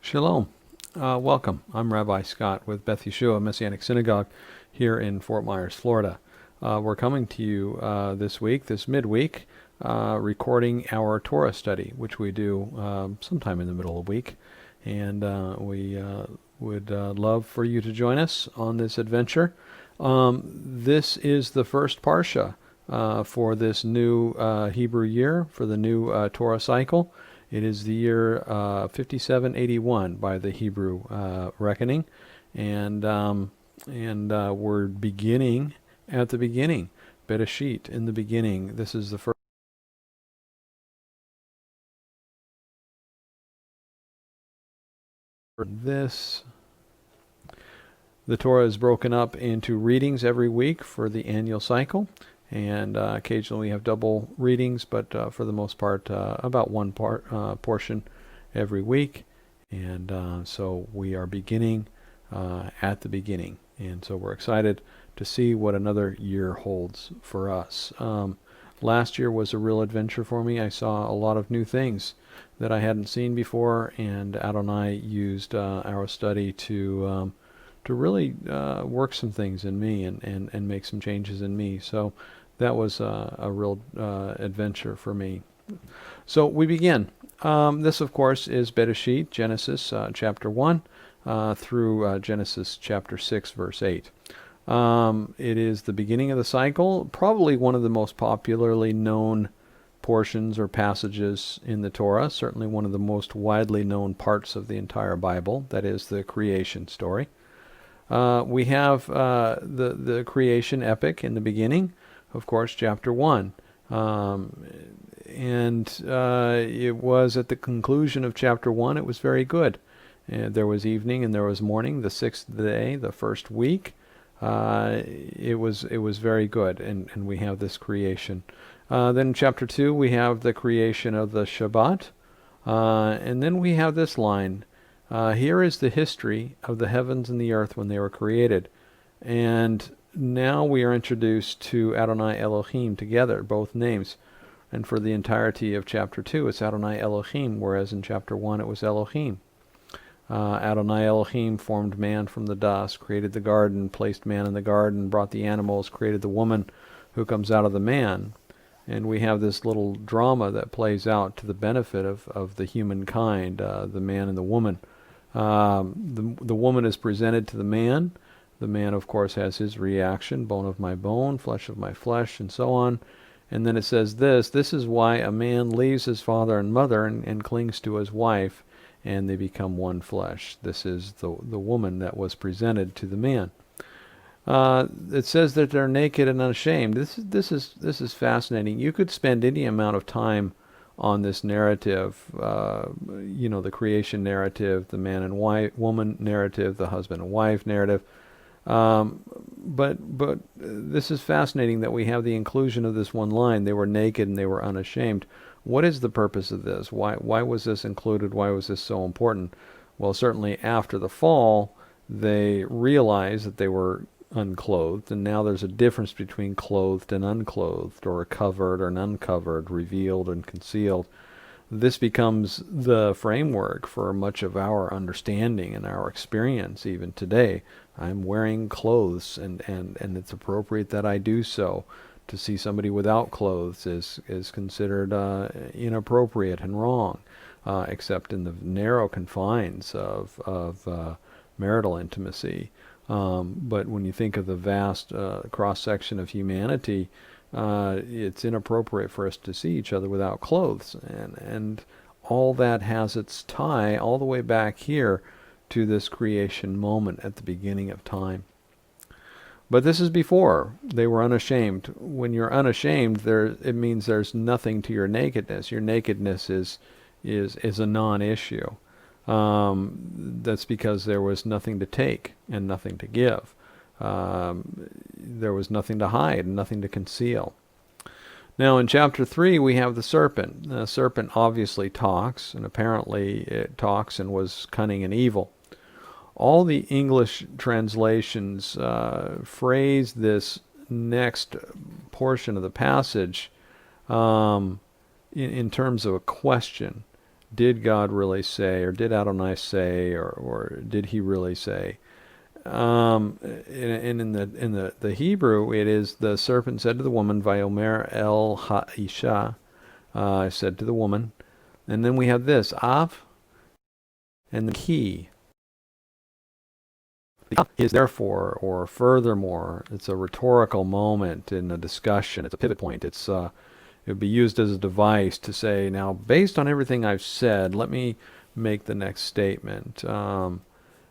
Shalom. Welcome. I'm Rabbi Scott with Beth Yeshua, Messianic Synagogue here in Fort Myers, Florida. We're coming to you this week, this midweek, recording our Torah study, which we do sometime in the middle of the week. And we would love for you to join us on this adventure. This is the first Parsha for this new Hebrew year, for the new Torah cycle. It is the year 5781 by the Hebrew reckoning, and we're beginning at the beginning. Bereshit, in the beginning. This is the first. This. The Torah is broken up into readings every week for the annual cycle, and occasionally we have double readings, but for the most part, about one portion every week. And so we are beginning at the beginning, and so we're excited to see what another year holds for us. Last year was a real adventure for me. I saw a lot of new things that I hadn't seen before, and Adonai used our study to really work some things in me and make some changes in me. So that was a real adventure for me. So we begin. This, of course, is Bereshit, Genesis chapter 1 through Genesis chapter 6, verse 8. It is the beginning of the cycle, probably one of the most popularly known portions or passages in the Torah, certainly one of the most widely known parts of the entire Bible, that is the creation story. We have the creation epic in the beginning, of course, chapter 1. It was at the conclusion of chapter 1, it was very good. There was evening and there was morning, the sixth day, the first week. It was very good, and we have this creation. Then in chapter 2, we have the creation of the Shabbat. And then we have this line. Here is the history of the heavens and the earth when they were created. And now we are introduced to Adonai Elohim together, both names. And for the entirety of chapter 2, it's Adonai Elohim, whereas in chapter 1 it was Elohim. Adonai Elohim formed man from the dust, created the garden, placed man in the garden, brought the animals, created the woman who comes out of the man. And we have this little drama that plays out to the benefit of the humankind, the man and the woman. The woman is presented to the man. The man, of course, has his reaction, bone of my bone, flesh of my flesh, and so on. And then it says this is why a man leaves his father and mother and clings to his wife, and they become one flesh. This is the woman that was presented to the man. It says that they're naked and unashamed. This is fascinating. You could spend any amount of time on this narrative, the creation narrative, the man and woman narrative, the husband and wife narrative. But this is fascinating that we have the inclusion of this one line. They were naked and they were unashamed. What is the purpose of this? Why was this included? Why was this so important? Well, certainly after the fall, they realized that they were unclothed, and now there's a difference between clothed and unclothed, or covered and uncovered, revealed and concealed. This becomes the framework for much of our understanding and our experience even today. I'm wearing clothes, and it's appropriate that I do so. To see somebody without clothes is considered inappropriate and wrong, except in the narrow confines of marital intimacy. But when you think of the vast cross-section of humanity, it's inappropriate for us to see each other without clothes. And all that has its tie all the way back here to this creation moment at the beginning of time. But this is before they were unashamed. When you're unashamed, it means there's nothing to your nakedness. Your nakedness is a non-issue. That's because there was nothing to take and nothing to give. There was nothing to hide and nothing to conceal. Now in chapter 3 we have the serpent. The serpent obviously talks, and apparently it talks and was cunning and evil. All the English translations phrase this next portion of the passage in terms of a question. did God really say, or did Adonai say, or did he really say? And in the Hebrew, it is the serpent said to the woman, Vayomer el ha'isha, said to the woman. And then we have this, Av, and the key. Is therefore, or furthermore. It's a rhetorical moment in a discussion. It's a pivot point. It would be used as a device to say, now, based on everything I've said, let me make the next statement. And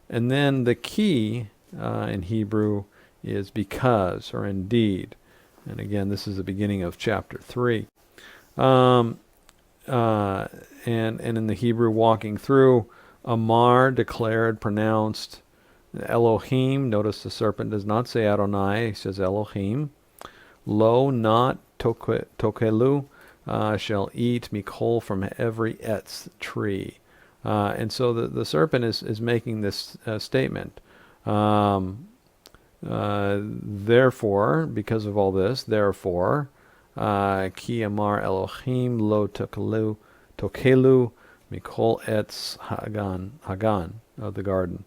then the key in Hebrew is because, or indeed. And again, this is the beginning of chapter 3. And in the Hebrew, walking through, Amar, declared, pronounced, Elohim. Notice the serpent does not say Adonai, he says Elohim. Lo, not tokelu, shall eat mikol, from every etz tree. And so the serpent is making this statement. Therefore, because of all this, therefore, ki amar Elohim lo tokelu mikol etz hagan of the garden.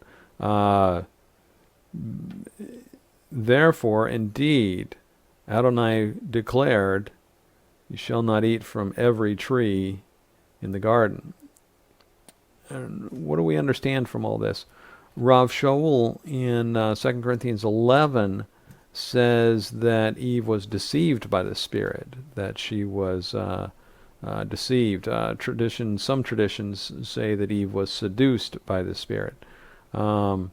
Therefore, indeed, Adonai declared, you shall not eat from every tree in the garden. And what do we understand from all this? Rav Shaul in 2 Corinthians 11 says that Eve was deceived by the Spirit, that she was deceived. Some traditions say that Eve was seduced by the Spirit. 2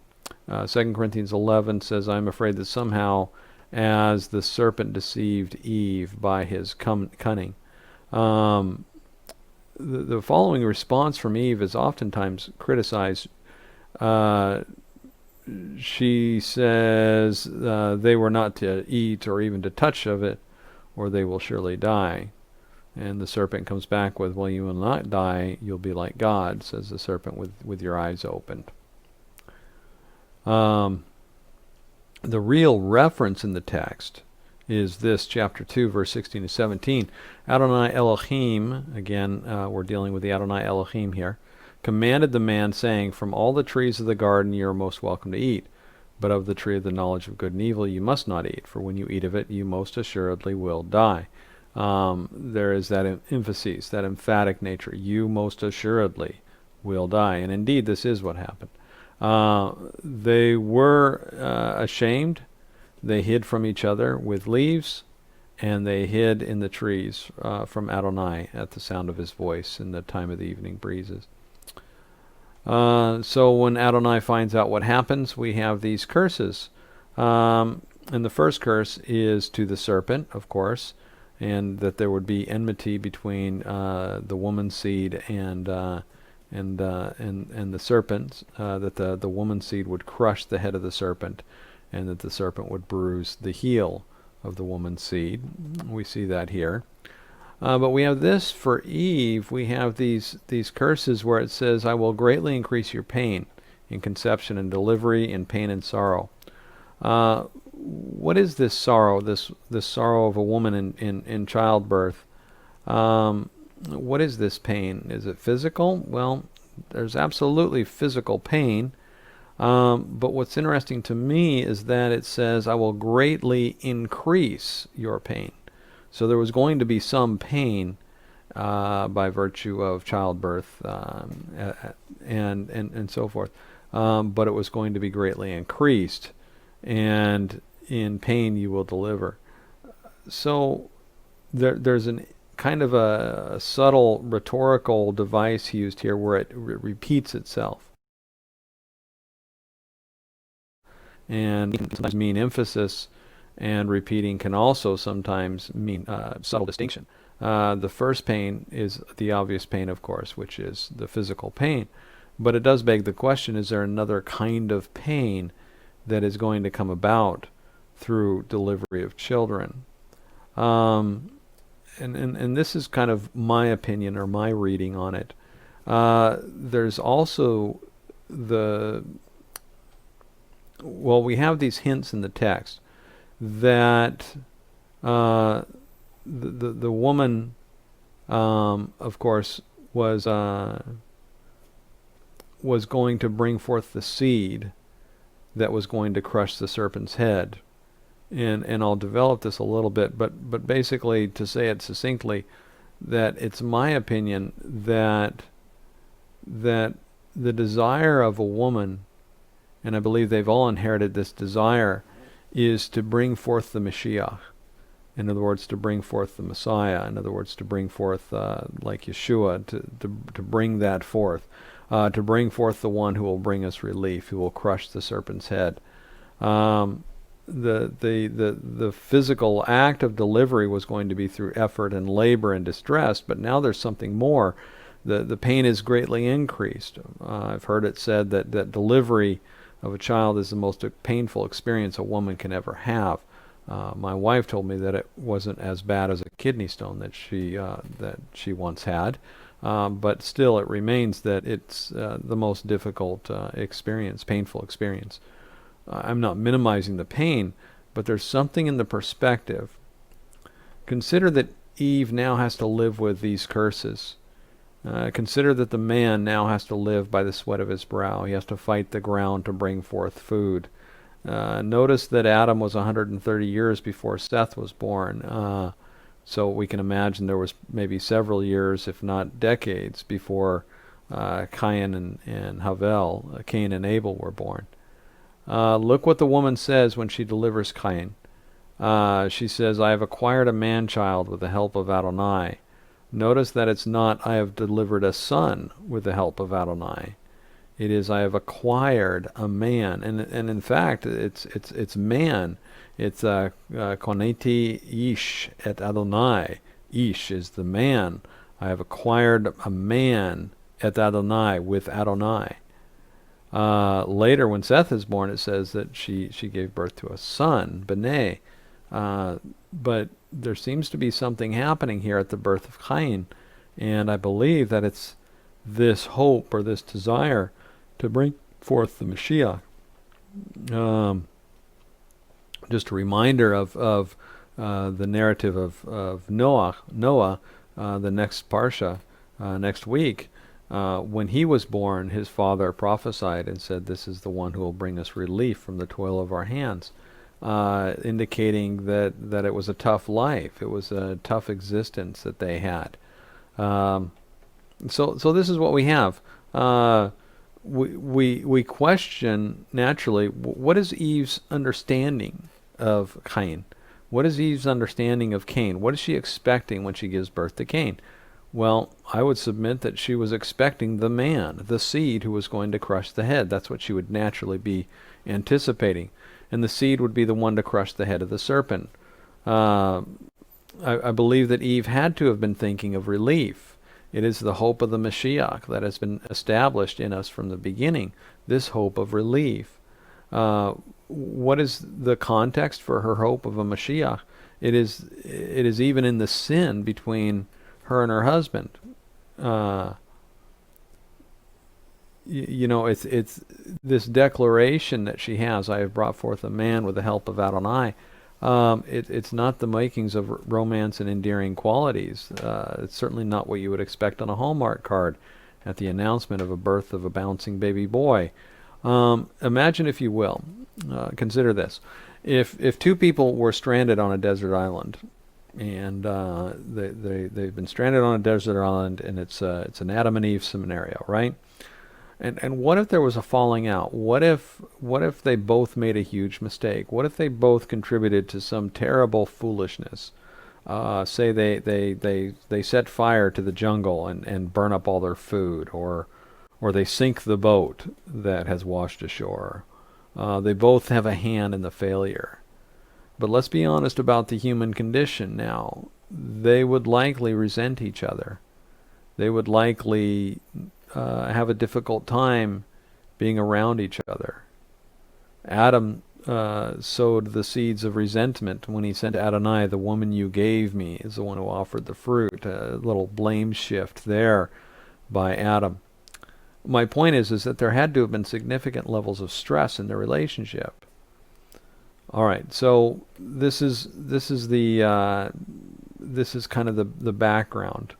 Corinthians 11 says, I'm afraid that somehow, as the serpent deceived Eve by his cunning. The following response from Eve is oftentimes criticized. She says they were not to eat or even to touch of it, or they will surely die. And the serpent comes back with, well, you will not die, you'll be like God, says the serpent with your eyes opened. The real reference in the text is this, chapter 2, verse 16 to 17. Adonai Elohim, again, we're dealing with the Adonai Elohim here, commanded the man, saying, from all the trees of the garden you are most welcome to eat, but of the tree of the knowledge of good and evil you must not eat, for when you eat of it you most assuredly will die. There is that emphasis, that emphatic nature. You most assuredly will die. And indeed, this is what happened. They were ashamed. They hid from each other with leaves, and they hid in the trees from Adonai at the sound of his voice in the time of the evening breezes. So when Adonai finds out what happens, we have these curses. And the first curse is to the serpent, of course, and that there would be enmity between the woman's seed and the serpent, that the woman's seed would crush the head of the serpent, and that the serpent would bruise the heel of the woman's seed. We see that here. But we have this for Eve. We have these curses where it says, I will greatly increase your pain in conception and delivery, in pain and sorrow. What is this sorrow, this sorrow of a woman in childbirth? What is this pain? Is it physical? Well, there's absolutely physical pain. But what's interesting to me is that it says, I will greatly increase your pain. So there was going to be some pain by virtue of childbirth and so forth. But it was going to be greatly increased. And in pain you will deliver. So there's an kind of a subtle rhetorical device used here where it repeats itself. And sometimes mean emphasis, and repeating can also sometimes mean subtle distinction. The first pain is the obvious pain, of course, which is the physical pain. But it does beg the question, is there another kind of pain that is going to come about through delivery of children? And this is kind of my opinion or my reading on it. There's also we have these hints in the text that the woman, of course, was going to bring forth the seed that was going to crush the serpent's head. And I'll develop this a little bit, but basically, to say it succinctly, that it's my opinion that the desire of a woman, and I believe they've all inherited this desire, is to bring forth the Mashiach. In other words, to bring forth the Messiah. In other words, to bring forth, like Yeshua, to bring that forth. To bring forth the one who will bring us relief, who will crush the serpent's head. The physical act of delivery was going to be through effort and labor and distress, but now there's something more. The pain is greatly increased. I've heard it said that delivery of a child is the most painful experience a woman can ever have. My wife told me that it wasn't as bad as a kidney stone that she once had, but still it remains that it's the most difficult experience, painful experience. I'm not minimizing the pain, but there's something in the perspective. Consider that Eve now has to live with these curses. Consider that the man now has to live by the sweat of his brow. He has to fight the ground to bring forth food. Notice that Adam was 130 years before Seth was born. So we can imagine there was maybe several years, if not decades, before Cain and Havel, Cain and Abel were born. Look what the woman says when she delivers Cain. She says, I have acquired a man-child with the help of Adonai. Notice that it's not, I have delivered a son with the help of Adonai. It is, I have acquired a man. And in fact, it's man. It's koneti ish et Adonai. Ish is the man. I have acquired a man et Adonai, with Adonai. Later, when Seth is born, it says that she gave birth to a son, B'nai. But there seems to be something happening here at the birth of Cain, and I believe that it's this hope or this desire to bring forth the Mashiach. Just a reminder of the narrative of Noah, the next Parsha, next week. When he was born, his father prophesied and said, this is the one who will bring us relief from the toil of our hands, indicating that it was a tough life. It was a tough existence that they had. So this is what we have. We question, naturally, what is Eve's understanding of Cain? What is Eve's understanding of Cain? What is she expecting when she gives birth to Cain? Well, I would submit that she was expecting the man, the seed who was going to crush the head. That's what she would naturally be anticipating. And the seed would be the one to crush the head of the serpent. I believe that Eve had to have been thinking of relief. It is the hope of the Mashiach that has been established in us from the beginning, this hope of relief. What is the context for her hope of a Mashiach? It is even in the sin between her and her husband. It's this declaration that she has, I have brought forth a man with the help of Adonai. It's not the makings of romance and endearing qualities. It's certainly not what you would expect on a Hallmark card at the announcement of a birth of a bouncing baby boy. Imagine, if you will, consider this. If two people were stranded on a desert island, and they've been stranded on a desert island, and it's an Adam and Eve scenario, right? And what if there was a falling out? What if they both made a huge mistake? What if they both contributed to some terrible foolishness? Say they set fire to the jungle and burn up all their food, or they sink the boat that has washed ashore. They both have a hand in the failure. But let's be honest about the human condition now. They would likely resent each other. They would likely have a difficult time being around each other. Adam sowed the seeds of resentment when he sent Adonai, the woman you gave me, is the one who offered the fruit. A little blame shift there by Adam. My point is that there had to have been significant levels of stress in the relationship. All right, so this is kind of the background.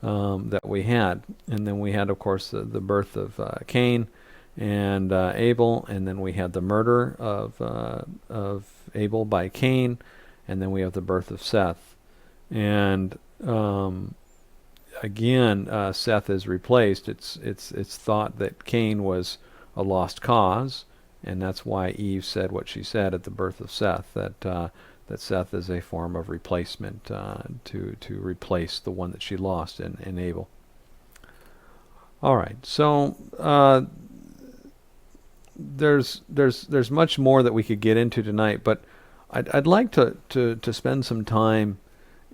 that we had. And then we had, of course, the birth of Cain and Abel, and then we had the murder of Abel by Cain, and then we have the birth of Seth. And again, Seth is replaced. It's thought that Cain was a lost cause, and that's why Eve said what she said at the birth of Seth, that Seth is a form of replacement to replace the one that she lost in Abel. All right, so there's much more that we could get into tonight, but I'd like to spend some time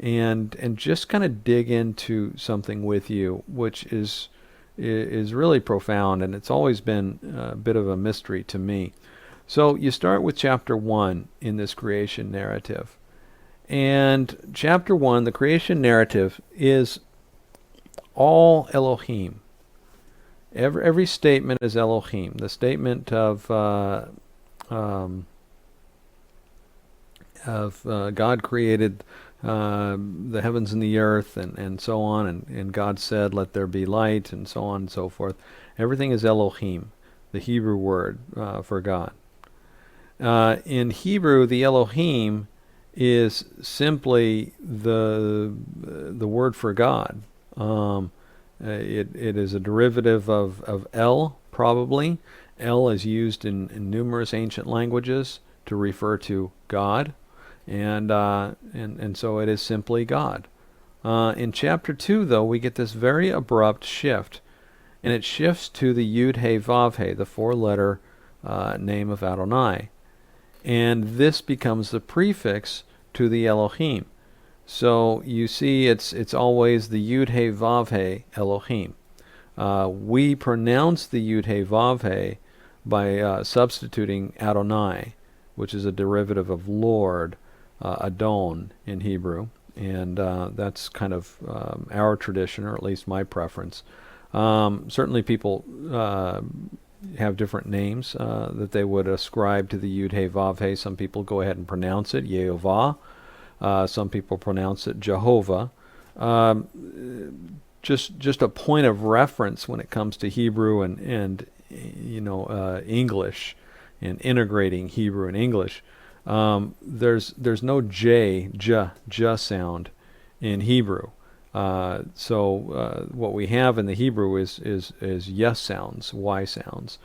and just kind of dig into something with you, which is really profound, and it's always been a bit of a mystery to me. So you start with chapter 1 in this creation narrative. And chapter 1, the creation narrative, is all Elohim. Every statement is Elohim. The statement of God created the heavens and the earth, and so on, and God said, "Let there be light," and so on and so forth. Everything is Elohim, the Hebrew word for God. In Hebrew, the Elohim is simply the word for God. It is a derivative of El, probably. El is used in numerous ancient languages to refer to God, and so it is simply God. In chapter 2, though, we get this very abrupt shift, and it shifts to the Yud He Vav He, the four-letter name of Adonai. And this becomes the prefix to the Elohim. So you see, it's always the Yud He Vav He Elohim. We pronounce the Yud He Vav He by substituting Adonai, which is a derivative of Lord, Adon in Hebrew, and that's kind of our tradition, or at least my preference. Certainly people have different names that they would ascribe to the Yud He Vav He. Some people go ahead and pronounce it Yehovah. Some people pronounce it Jehovah. Just a point of reference when it comes to Hebrew and English, and integrating Hebrew and English. There's no J sound in Hebrew. So what we have in the Hebrew is yes sounds, Y sounds.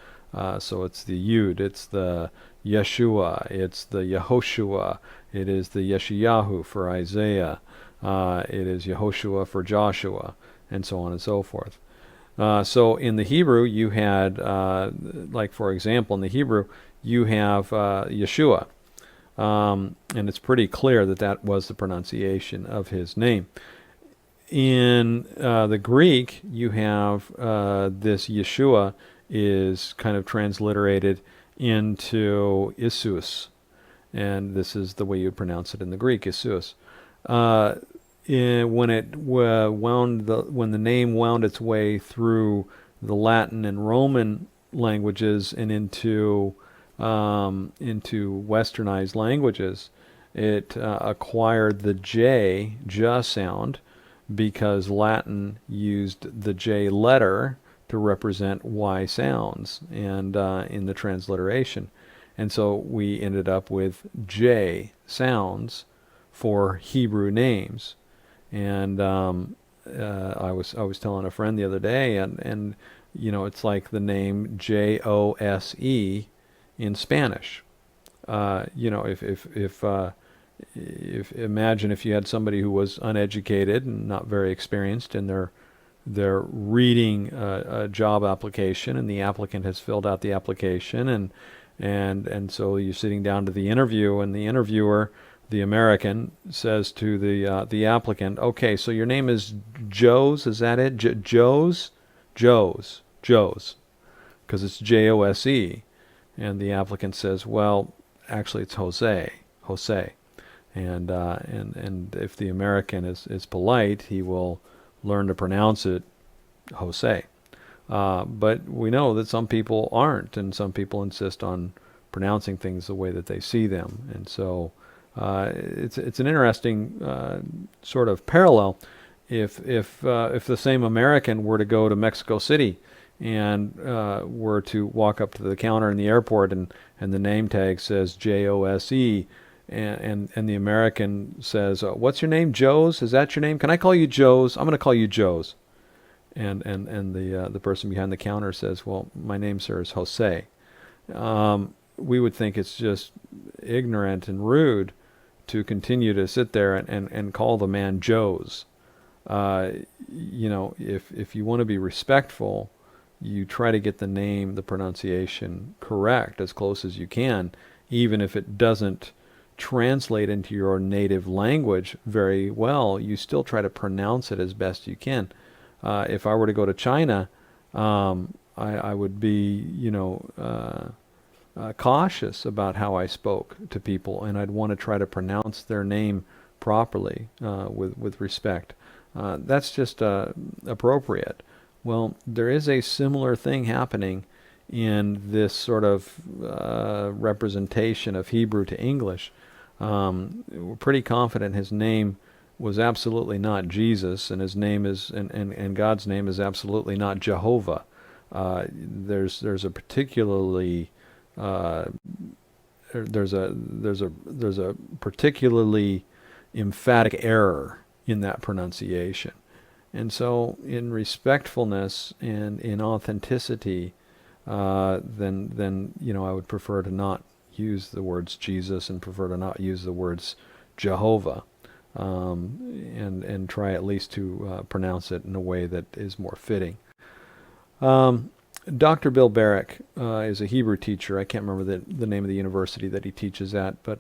So it's the Yud, it's the Yeshua, it's the Yehoshua, it is the Yeshayahu for Isaiah, it is Yehoshua for Joshua, and so on and so forth. So in the Hebrew, you had, like for example, in the Hebrew, you have Yeshua. And it's pretty clear that was the pronunciation of his name. In the Greek, you have this Yeshua is kind of transliterated into Isus, and this is the way you would pronounce it in the Greek, Isus. When the name wound its way through the Latin and Roman languages and into westernized languages, it acquired the J sound, because Latin used the J letter to represent Y sounds, and in the transliteration, and so we ended up with J sounds for Hebrew names. And I was telling a friend the other day, and it's like the name Jose in Spanish. If imagine if you had somebody who was uneducated and not very experienced, and they're reading a job application, and the applicant has filled out the application, and so you're sitting down to the interview, and the interviewer, the American, says to the applicant, "Okay, so your name is Joes, is that it? Joes, because it's Jose," and the applicant says, "Well, actually, it's Jose." And if the American is polite, he will learn to pronounce it Jose. But we know that some people aren't, and some people insist on pronouncing things the way that they see them. And so it's an interesting sort of parallel. if the same American were to go to Mexico City and were to walk up to the counter in the airport, and the name tag says Jose, and the American says, "What's your name, Joe's? Is that your name? Can I call you Joe's? I'm going to call you Joe's." And the person behind the counter says, "Well, my name, sir, is Jose." We would think it's just ignorant and rude to continue to sit there and call the man Joe's. If you want to be respectful, you try to get the name, the pronunciation correct as close as you can, even if it doesn't translate into your native language very well. You still try to pronounce it as best you can. If I were to go to China, I would be, cautious about how I spoke to people, and I'd want to try to pronounce their name properly, with respect. That's just appropriate. Well, there is a similar thing happening in this sort of representation of Hebrew to English. We're pretty confident his name was absolutely not Jesus, and his name is, and God's name is absolutely not Jehovah. There's a particularly there's a particularly emphatic error in that pronunciation. And so in respectfulness and in authenticity, then I would prefer to not use the words Jesus and prefer to not use the words Jehovah, and try at least to pronounce it in a way that is more fitting. Dr. Bill Barrick is a Hebrew teacher. I can't remember the name of the university that he teaches at, but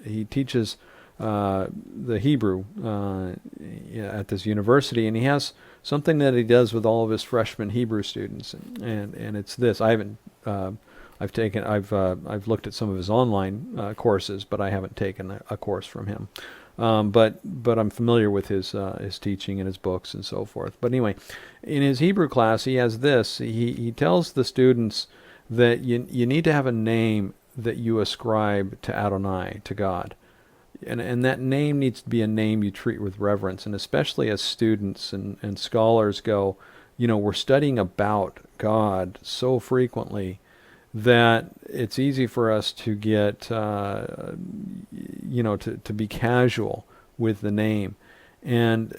he teaches the Hebrew at this university, and he has something that he does with all of his freshman Hebrew students, and it's this. I've looked at some of his online courses, but I haven't taken a course from him. But I'm familiar with his teaching and his books and so forth. But anyway, in his Hebrew class, he has this. He tells the students that you need to have a name that you ascribe to Adonai, to God. And that name needs to be a name you treat with reverence. And especially as students and scholars go, we're studying about God so frequently that it's easy for us to get, to be casual with the name. And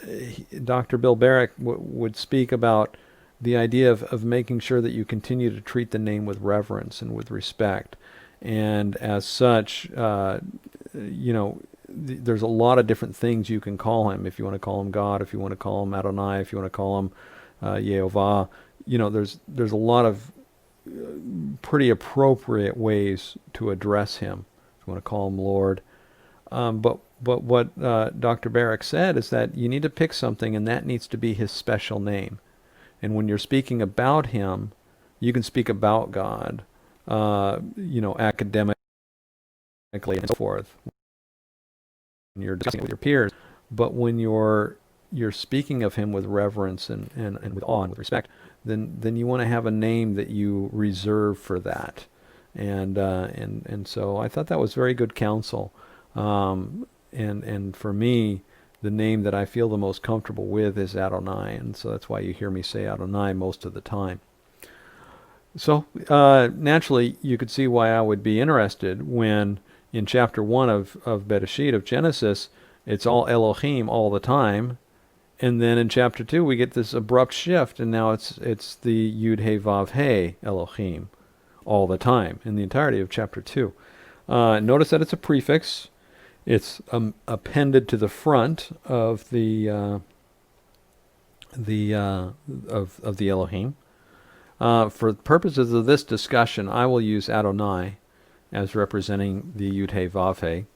Dr. Bill Barrick would speak about the idea of making sure that you continue to treat the name with reverence and with respect. And as such, there's a lot of different things you can call him. If you want to call him God, if you want to call him Adonai, if you want to call him Yehovah, there's a lot of pretty appropriate ways to address him. If you want to call him Lord. But what Dr. Barrick said is that you need to pick something, and that needs to be his special name. And when you're speaking about him, you can speak about God, academically and so forth, when you're discussing it with your peers. But when you're speaking of him with reverence and with awe and with respect, then you want to have a name that you reserve for that. And so I thought that was very good counsel. And for me, the name that I feel the most comfortable with is Adonai, and so that's why you hear me say Adonai most of the time. So naturally, you could see why I would be interested when in chapter 1 of Bereshit, of Genesis, it's all Elohim all the time, and then in chapter 2 we get this abrupt shift, and now it's the Yud He Vav He Elohim all the time in the entirety of chapter 2. Notice that it's a prefix. It's appended to the front of the Elohim. For purposes of this discussion, I will use Adonai as representing the Yud He Vav He.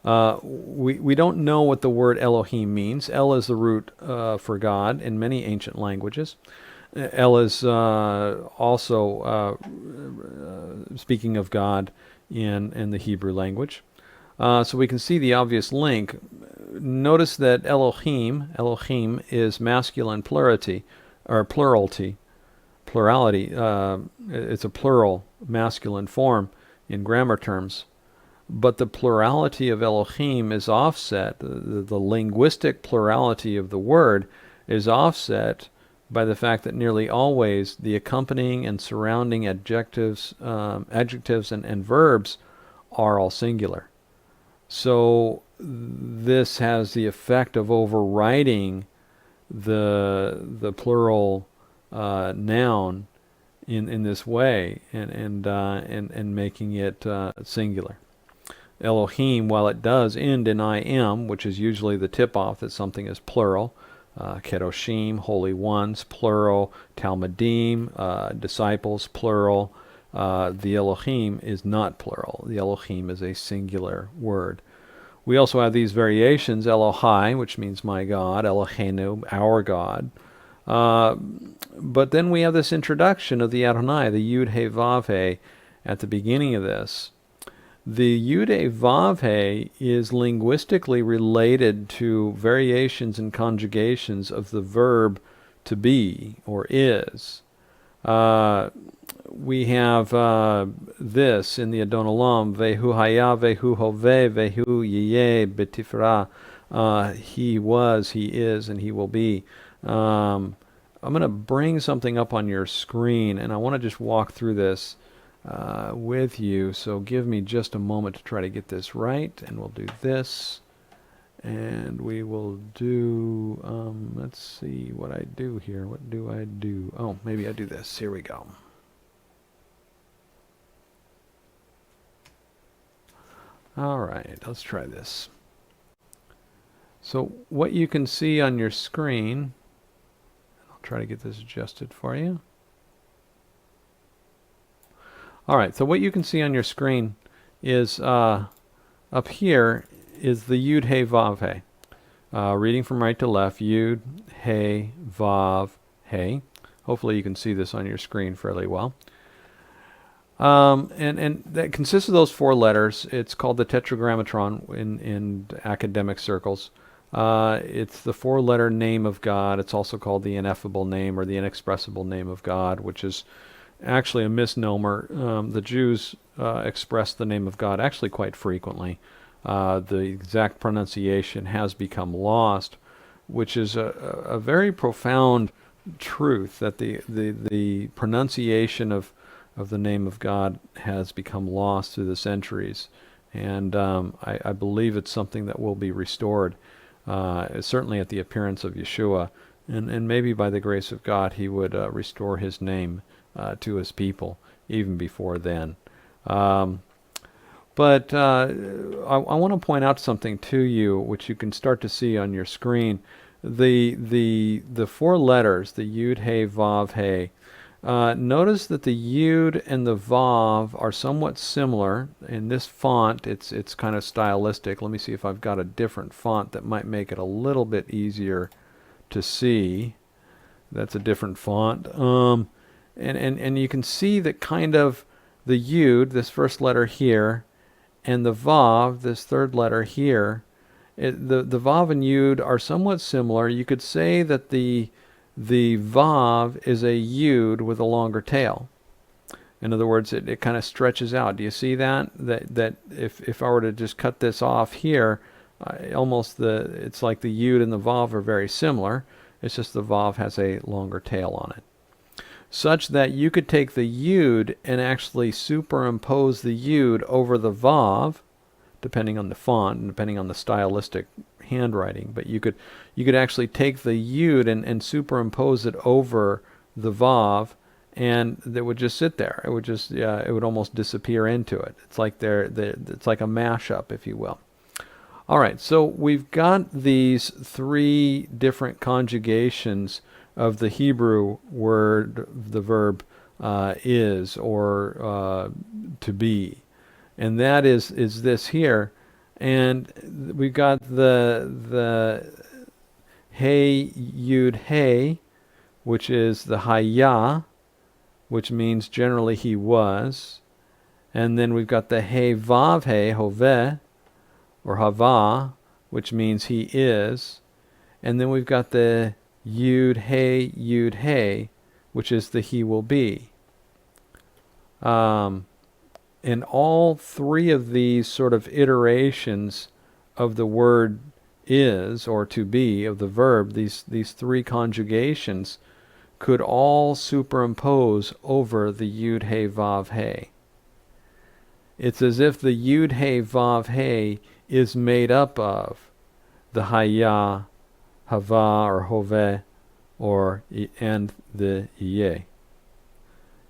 We don't know what the word Elohim means. El is the root for God in many ancient languages. El is also speaking of God in the Hebrew language. So we can see the obvious link. Notice that Elohim is masculine plurality, or plurality. It's a plural masculine form in grammar terms. but the plurality of Elohim is offset. The linguistic plurality of the word is offset by the fact that nearly always the accompanying and surrounding adjectives and verbs are all singular. So this has the effect of overriding the plural noun in this way and making it singular. Elohim, while it does end in I am, which is usually the tip-off that something is plural, Kedoshim, holy ones, plural, Talmudim, disciples, plural, the Elohim is not plural. The Elohim is a singular word. We also have these variations, Elohai, which means my God, Eloheinu, our God. But then we have this introduction of the Adonai, the Yud He Vav He, at the beginning of this. The Yud He Vav He is linguistically related to variations and conjugations of the verb to be, or is. We have this in the Adon Olam, Vehu Haya, Vehu Hove, Vehu Yeh, Betifra. He was, he is, and he will be. I'm going to bring something up on your screen, and I want to just walk through this with you. So give me just a moment to try to get this right, and we'll do this. And we will do, let's see what I do here. What do I do? Oh, maybe I do this. Here we go. All right, let's try this. So what you can see on your screen, I'll try to get this adjusted for you. All right, so what you can see on your screen is up here is the Yud He Vav He. Reading from right to left, Yud He Vav He. Hopefully you can see this on your screen fairly well. And that consists of those four letters. It's called the Tetragrammaton in academic circles. It's the four-letter name of God. It's also called the ineffable name or the inexpressible name of God, which is actually a misnomer. The Jews express the name of God actually quite frequently. The exact pronunciation has become lost, which is a very profound truth, that the pronunciation of the name of God has become lost through the centuries. And I believe it's something that will be restored, certainly at the appearance of Yeshua. And maybe by the grace of God, he would restore his name to his people, even before then. But I want to point out something to you, which you can start to see on your screen. The four letters, the Yud He Vav He. Notice that the Yud and the Vav are somewhat similar. In this font, it's kind of stylistic. Let me see if I've got a different font that might make it a little bit easier to see. That's a different font. And you can see that kind of the Yud, this first letter here, and the Vav, this third letter here, the Vav and Yud are somewhat similar. You could say that the Vav is a Yud with a longer tail. In other words, it kind of stretches out. Do you see that? That if I were to just cut this off here, it's like the Yud and the Vav are very similar. It's just the Vav has a longer tail on it. Such that you could take the Yud and actually superimpose the Yud over the Vav, depending on the font and depending on the stylistic handwriting. But you could actually take the Yud and superimpose it over the Vav, and it would just sit there. It would just it would almost disappear into it. It's like it's like a mashup, if you will. All right, so we've got these three different conjugations of the Hebrew word, the verb is, or to be, and that is this here. And we've got the Hey Yud Hey, which is the Haya, which means generally he was. And then we've got the Hey Vav Hey, Hoveh, or Hava, which means he is. And then we've got the Yud Hey, which is the he will be. And all three of these sort of iterations of the word is, or to be, of the verb, these three conjugations could all superimpose over the Yud He Vav He. It's as if the Yud He Vav He is made up of the Haya, Hava, or Hove, and the Yeh.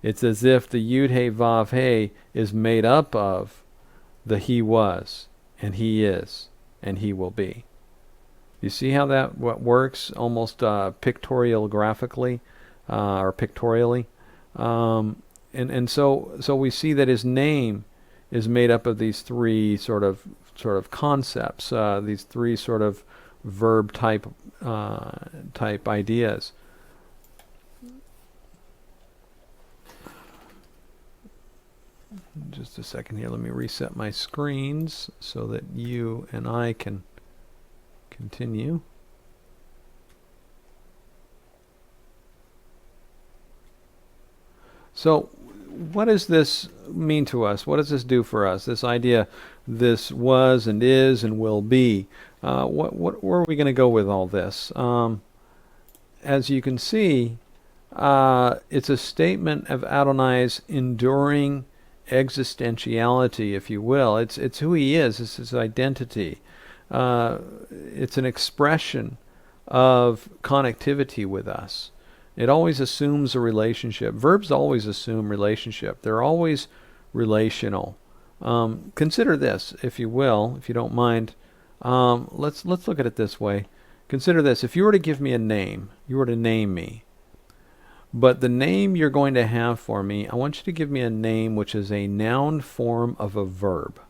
It's as if the Yud He Vav He is made up of the He was, and He is, and He will be. You see how that works almost pictorial graphically, or pictorially? And so we see that His name is made up of these three sort of concepts, these three sort of verb type ideas. Just a second here. Let me reset my screens so that you and I can continue. So, what does this mean to us? What does this do for us? This idea, this was and is and will be. Where are we going to go with all this? As you can see, it's a statement of Adonai's enduring existentiality, if you will. It's who He is. It's His identity. It's an expression of connectivity with us. It always assumes a relationship. Verbs always assume relationship. They're always relational. Consider this, if you will, if you don't mind. Let's look at it this way. Consider this. If you were to give me a name, you were to name me, but the name you're going to have for me, I want you to give me a name which is a noun form of a verb.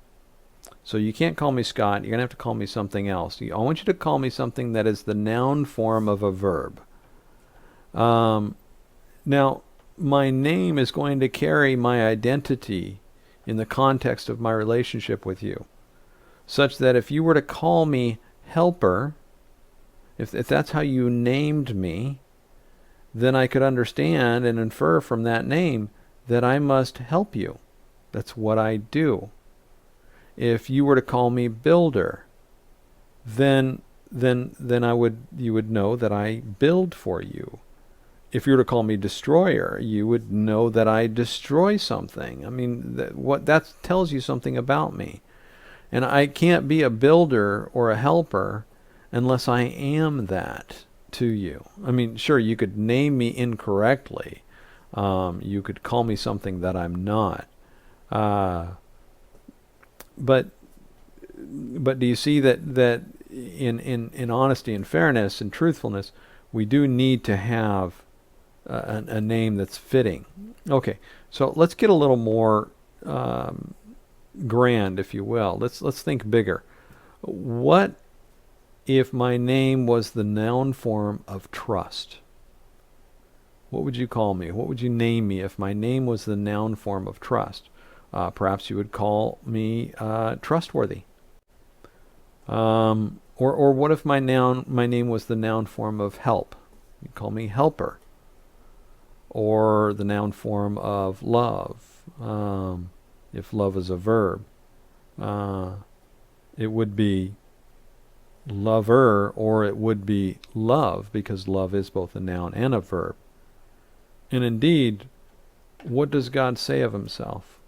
So you can't call me Scott. You're going to have to call me something else. I want you to call me something that is the noun form of a verb. Now, my name is going to carry my identity in the context of my relationship with you, such that if you were to call me helper, if that's how you named me, then I could understand and infer from that name that I must help you. That's what I do. If you were to call me builder, then you would know that I build for you. If you were to call me destroyer, you would know that I destroy something. I mean, that tells you something about me. And I can't be a builder or a helper unless I am that to you. I mean, sure, you could name me incorrectly. You could call me something that I'm not. But do you see that in honesty and fairness and truthfulness, we do need to have a name that's fitting. Okay, so let's get a little more grand, if you will. Let's think bigger. What if my name was the noun form of trust? What would you call me? What would you name me if my name was the noun form of trust? Perhaps you would call me trustworthy. Or what if my name was the noun form of help? You'd call me helper. Or the noun form of love, if love is a verb. It would be lover, or it would be love, because love is both a noun and a verb. And indeed, what does God say of Himself?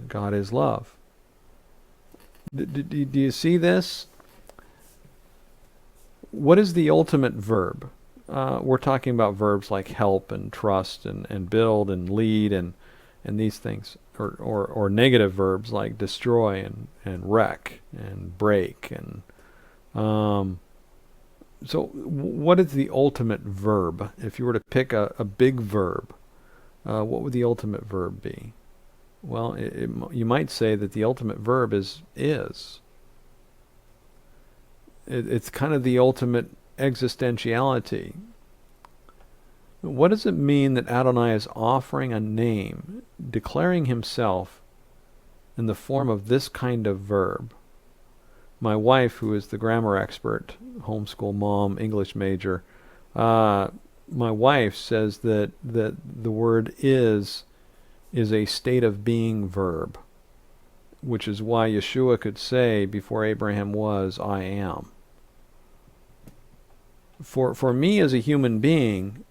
God is love. Do you see this? What is the ultimate verb? We're talking about verbs like help and trust and build and lead and these things, or negative verbs like destroy and wreck and break and so what is the ultimate verb? If you were to pick a big verb, what would the ultimate verb be? Well, you might say that the ultimate verb is. It's kind of the ultimate existentiality. What does it mean that Adonai is offering a name, declaring Himself in the form of this kind of verb? My wife, who is the grammar expert, homeschool mom, English major, my wife says that the word is is a state of being verb, which is why Yeshua could say, before Abraham was, I am. For me as a human being,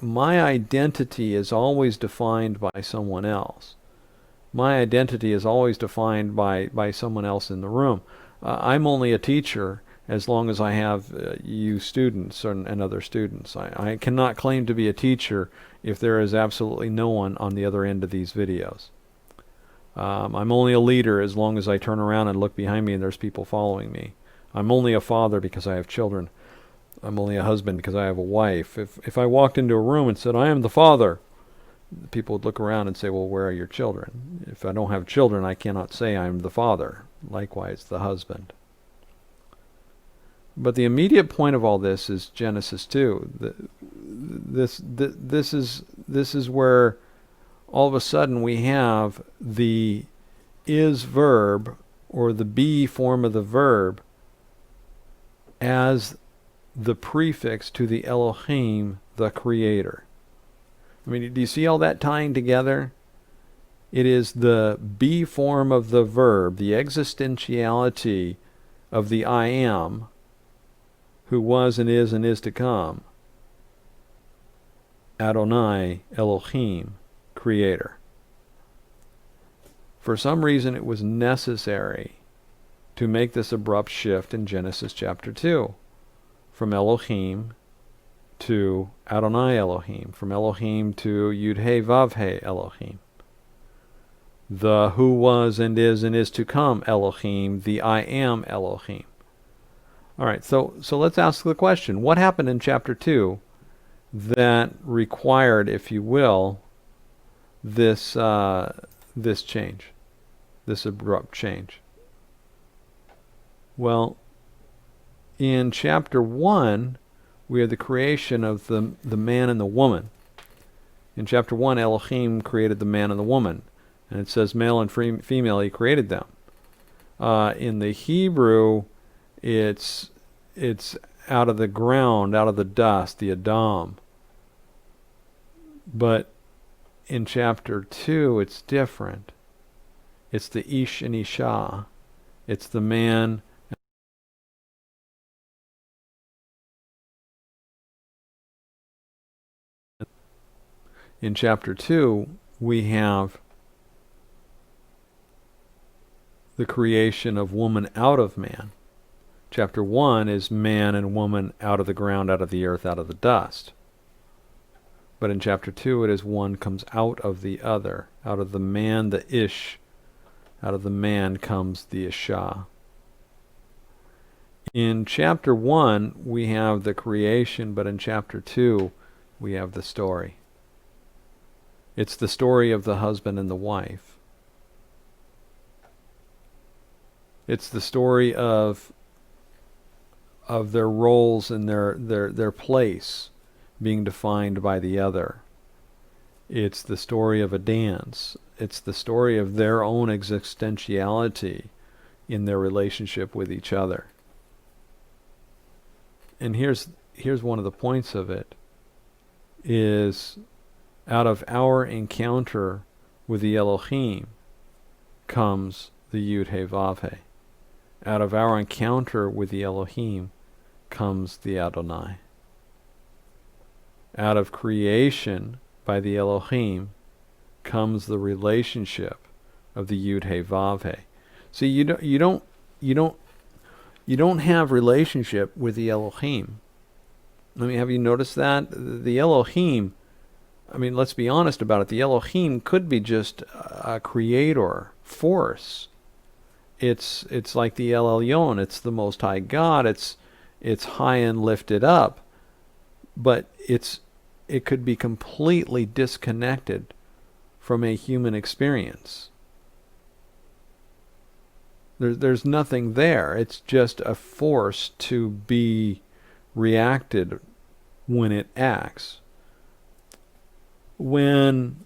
my identity is always defined by someone else. My identity is always defined by someone else in the room. I'm only a teacher as long as I have you students and other students. I cannot claim to be a teacher if there is absolutely no one on the other end of these videos. I'm only a leader as long as I turn around and look behind me and there's people following me. I'm only a father because I have children. I'm only a husband because I have a wife. If I walked into a room and said, I am the father, people would look around and say, well, where are your children? If I don't have children, I cannot say I'm the father. Likewise, the husband. But the immediate point of all this is Genesis 2. This is where all of a sudden we have the is verb, or the be form of the verb, as the prefix to the Elohim, the Creator. I mean, do you see all that tying together? It is the be form of the verb, the existentiality of the I am, who was and is to come. Adonai, Elohim, Creator. For some reason it was necessary to make this abrupt shift in Genesis chapter 2, from Elohim to Adonai Elohim, from Elohim to Yud-He Vav-He Elohim. The who was and is to come Elohim, the I am Elohim. All right, so let's ask the question, what happened in chapter 2 that required, if you will, this change, this abrupt change? Well, in chapter 1, we have the creation of the man and the woman. In chapter 1, Elohim created the man and the woman. And it says male and female, he created them. In the Hebrew, it's out of the ground, out of the dust, the Adam. But in chapter 2, it's different. It's the Ish and Isha. It's the man. In chapter 2, we have the creation of woman out of man. Chapter 1 is man and woman out of the ground, out of the earth, out of the dust. But in chapter 2 it is one comes out of the other. Out of the man, the Ish. Out of the man comes the Isha. In chapter 1 we have the creation, but in chapter 2 we have the story. It's the story of the husband and the wife. It's the story of their roles and their place being defined by the other. It's the story of a dance. It's the story of their own existentiality in their relationship with each other. And here's one of the points of it, is out of our encounter with the Elohim comes the Yud-He Vav-He. Out of our encounter with the Elohim comes the Adonai. Out of creation by the Elohim comes the relationship of the Yud-He Vav-He. See, you don't have relationship with the Elohim. I mean, have you noticed that? The Elohim, I mean, let's be honest about it. The Elohim could be just a creator force. It's like the El Elyon. It's the Most High God. It's high and lifted up, but it could be completely disconnected from a human experience. There's nothing there. It's just a force to be reacted when it acts. When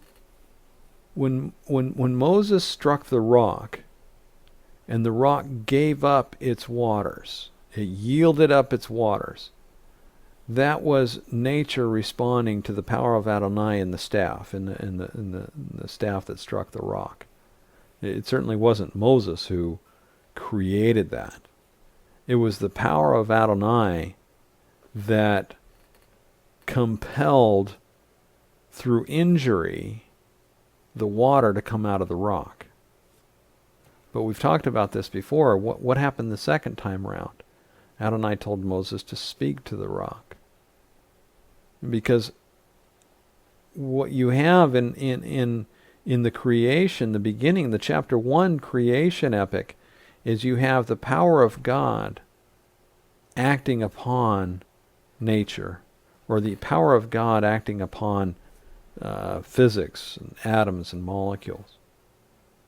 Moses struck the rock, and the rock gave up its waters, it yielded up its waters, that was nature responding to the power of Adonai in the staff, in the staff that struck the rock. It certainly wasn't Moses who created that. It was the power of Adonai that compelled, through injury, the water to come out of the rock. But we've talked about this before. What happened the second time around? Adonai told Moses to speak to the rock. Because what you have in the creation, the beginning, the chapter 1 creation epic, is you have the power of God acting upon nature, or the power of God acting upon physics and atoms and molecules.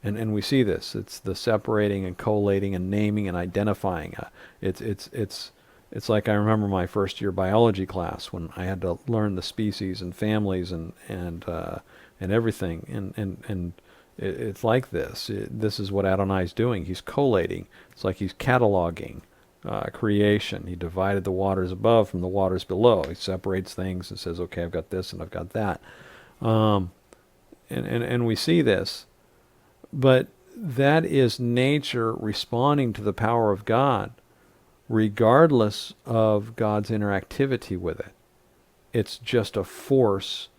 And we see this. It's the separating and collating and naming and identifying. It's like I remember my first year biology class when I had to learn the species and families and everything. And it's like this. This is what Adonai's doing. He's collating. It's like he's cataloging creation. He divided the waters above from the waters below. He separates things and says, okay, I've got this and I've got that. And we see this. But that is nature responding to the power of God, regardless of God's interactivity with it. It's just a force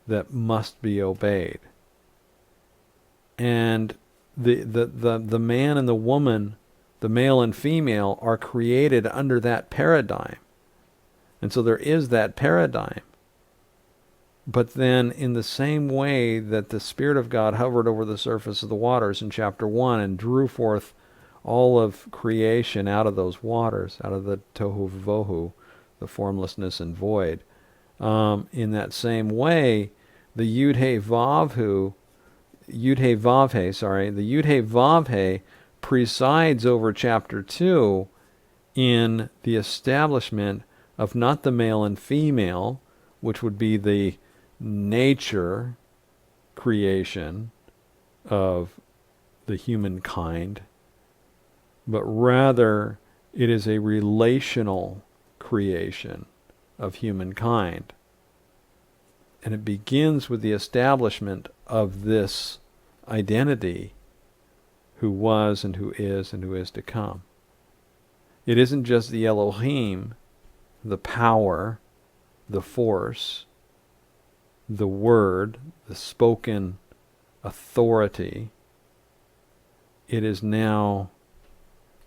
that must be obeyed. And the man and the woman, the male and female, are created under that paradigm. And so there is that paradigm. But then in the same way that the Spirit of God hovered over the surface of the waters in chapter 1 and drew forth all of creation out of those waters, out of the tohu vavohu, the formlessness and void, in that same way, the Yud-He Vav-Hu, Yud-He Vav-He, the Yud-He Vav-He presides over chapter 2 in the establishment of not the male and female, which would be the nature creation of the humankind, but rather it is a relational creation of humankind. And it begins with the establishment of this identity, who was and who is to come. It isn't just the Elohim, the power, the force, the word, the spoken authority. It is now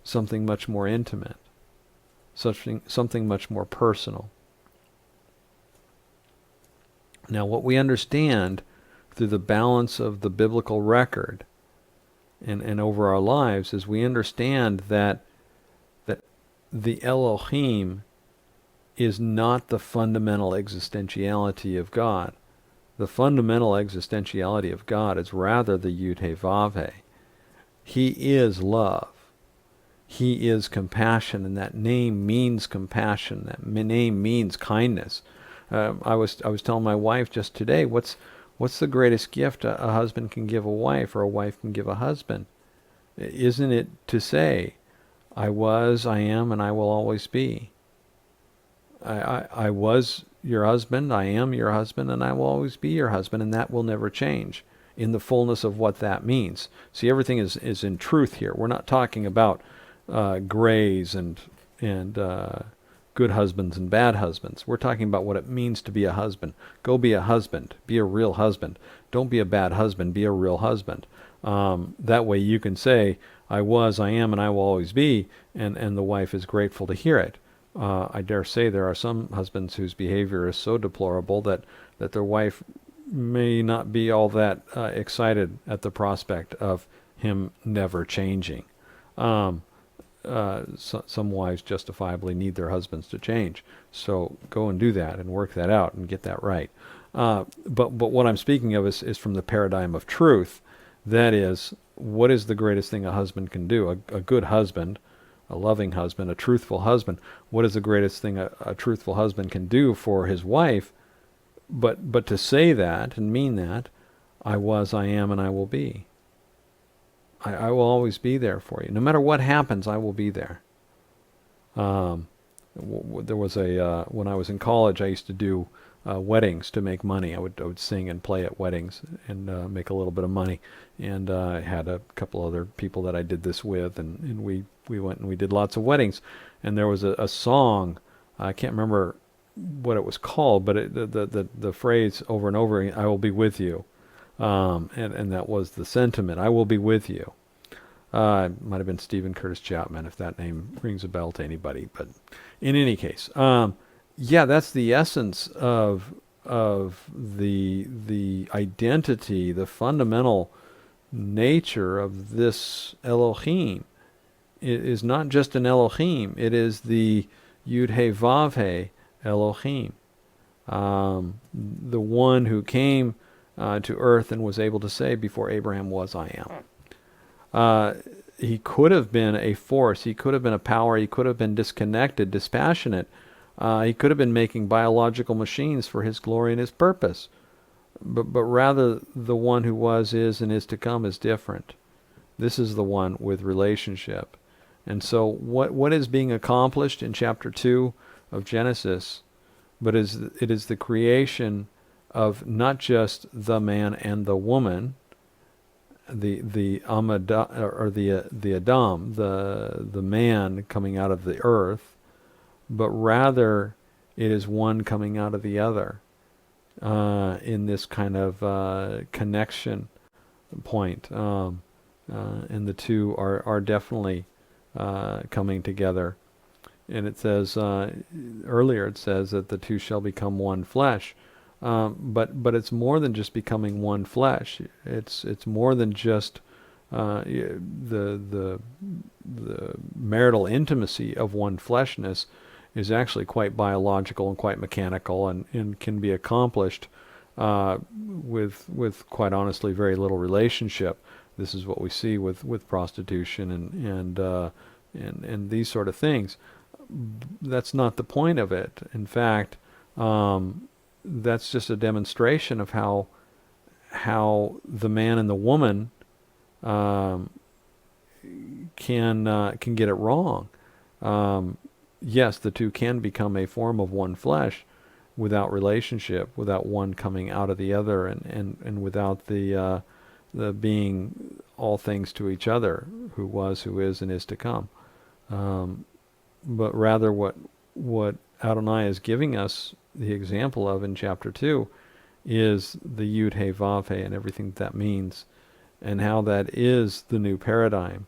something much more intimate, something much more personal. Now, what we understand through the balance of the biblical record and over our lives is we understand that the Elohim is not the fundamental existentiality of God. The fundamental existentiality of God is rather the Yud-He Vav-He. He is love. He is compassion, and that name means compassion. That name means kindness. I was telling my wife just today, what's the greatest gift a husband can give a wife, or a wife can give a husband? Isn't it to say, I was, I am, and I will always be? I was your husband, I am your husband, and I will always be your husband, and that will never change in the fullness of what that means. See, everything is in truth here. We're not talking about grays and good husbands and bad husbands. We're talking about what it means to be a husband. Go be a husband. Be a real husband. Don't be a bad husband. Be a real husband. That way you can say, I was, I am, and I will always be, and the wife is grateful to hear it. I dare say there are some husbands whose behavior is so deplorable that their wife may not be all that excited at the prospect of him never changing. Some wives justifiably need their husbands to change. So go and do that and work that out and get that right. But what I'm speaking of is from the paradigm of truth. That is, what is the greatest thing a husband can do? A good husband, a loving husband, a truthful husband. What is the greatest thing a truthful husband can do for his wife? But to say that and mean that, I was, I am, and I will be. I will always be there for you. No matter what happens, I will be there. there was when I was in college, I used to do weddings to make money. I would sing and play at weddings and make a little bit of money. And I had a couple other people that I did this with, and we went and we did lots of weddings. And there was a song, I can't remember what it was called, but the phrase over and over again, "I will be with you," and that was the sentiment. I will be with you. It might have been Stephen Curtis Chapman, if that name rings a bell to anybody. But in any case, yeah, that's the essence of the identity, the fundamental nature of this Elohim. It is not just an Elohim. It is the Yud He Vav He Elohim, the one who came to earth and was able to say, "Before Abraham was, I am." He could have been a force. He could have been a power. He could have been disconnected, dispassionate. He could have been making biological machines for his glory and his purpose. But rather, the one who was, is, and is to come is different. This is the one with relationship. And so what is being accomplished in chapter 2 of Genesis, but it is the creation of not just the man and the woman, the Adam, the man coming out of the earth, but rather it is one coming out of the other in this kind of connection point, and the two are definitely coming together. And it says earlier, it says that the two shall become one flesh. But it's more than just becoming one flesh. It's more than just the marital intimacy of one fleshness is actually quite biological and quite mechanical, and can be accomplished with quite honestly very little relationship. This is what we see with prostitution and these sort of things. That's not the point of it. In fact, that's just a demonstration of how the man and the woman can get it wrong. Yes, the two can become a form of one flesh without relationship, without one coming out of the other, and without the being all things to each other, who was, who is, and is to come. But rather, what Adonai is giving us the example of in chapter 2 is the Yud He Vav He and everything that means, and how that is the new paradigm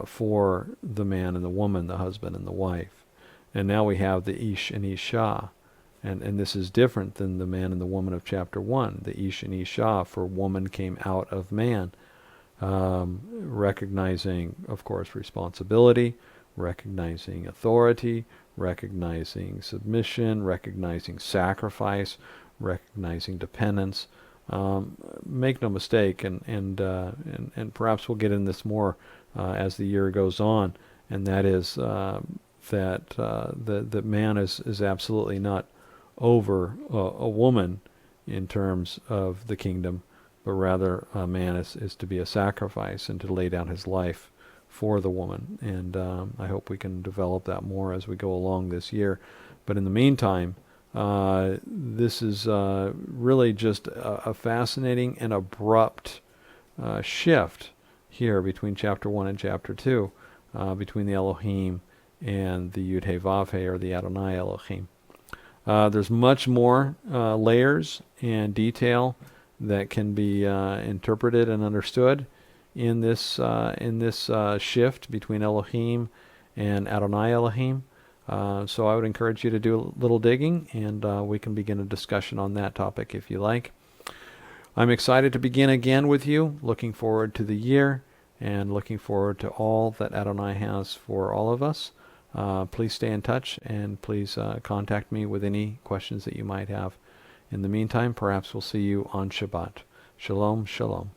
for the man and the woman, the husband and the wife. And now we have the Ish and Isha, and this is different than the man and the woman of chapter 1. The Ish and Isha, for woman came out of man, recognizing, of course, responsibility, recognizing authority, recognizing submission, recognizing sacrifice, recognizing dependence. Make no mistake, and perhaps we'll get in this more as the year goes on, and that is that man is absolutely not over a woman in terms of the kingdom, but rather a man is to be a sacrifice and to lay down his life for the woman. And I hope we can develop that more as we go along this year. But in the meantime, this is really just a fascinating and abrupt shift here between chapter 1 and chapter 2, between the Elohim and the Yud He Vav He, or the Adonai Elohim. There's much more layers and detail that can be interpreted and understood in this shift between Elohim and Adonai Elohim. So I would encourage you to do a little digging, and we can begin a discussion on that topic if you like. I'm excited to begin again with you, looking forward to the year, and looking forward to all that Adonai has for all of us. Please stay in touch, and please contact me with any questions that you might have. In the meantime, perhaps we'll see you on Shabbat. Shalom, shalom.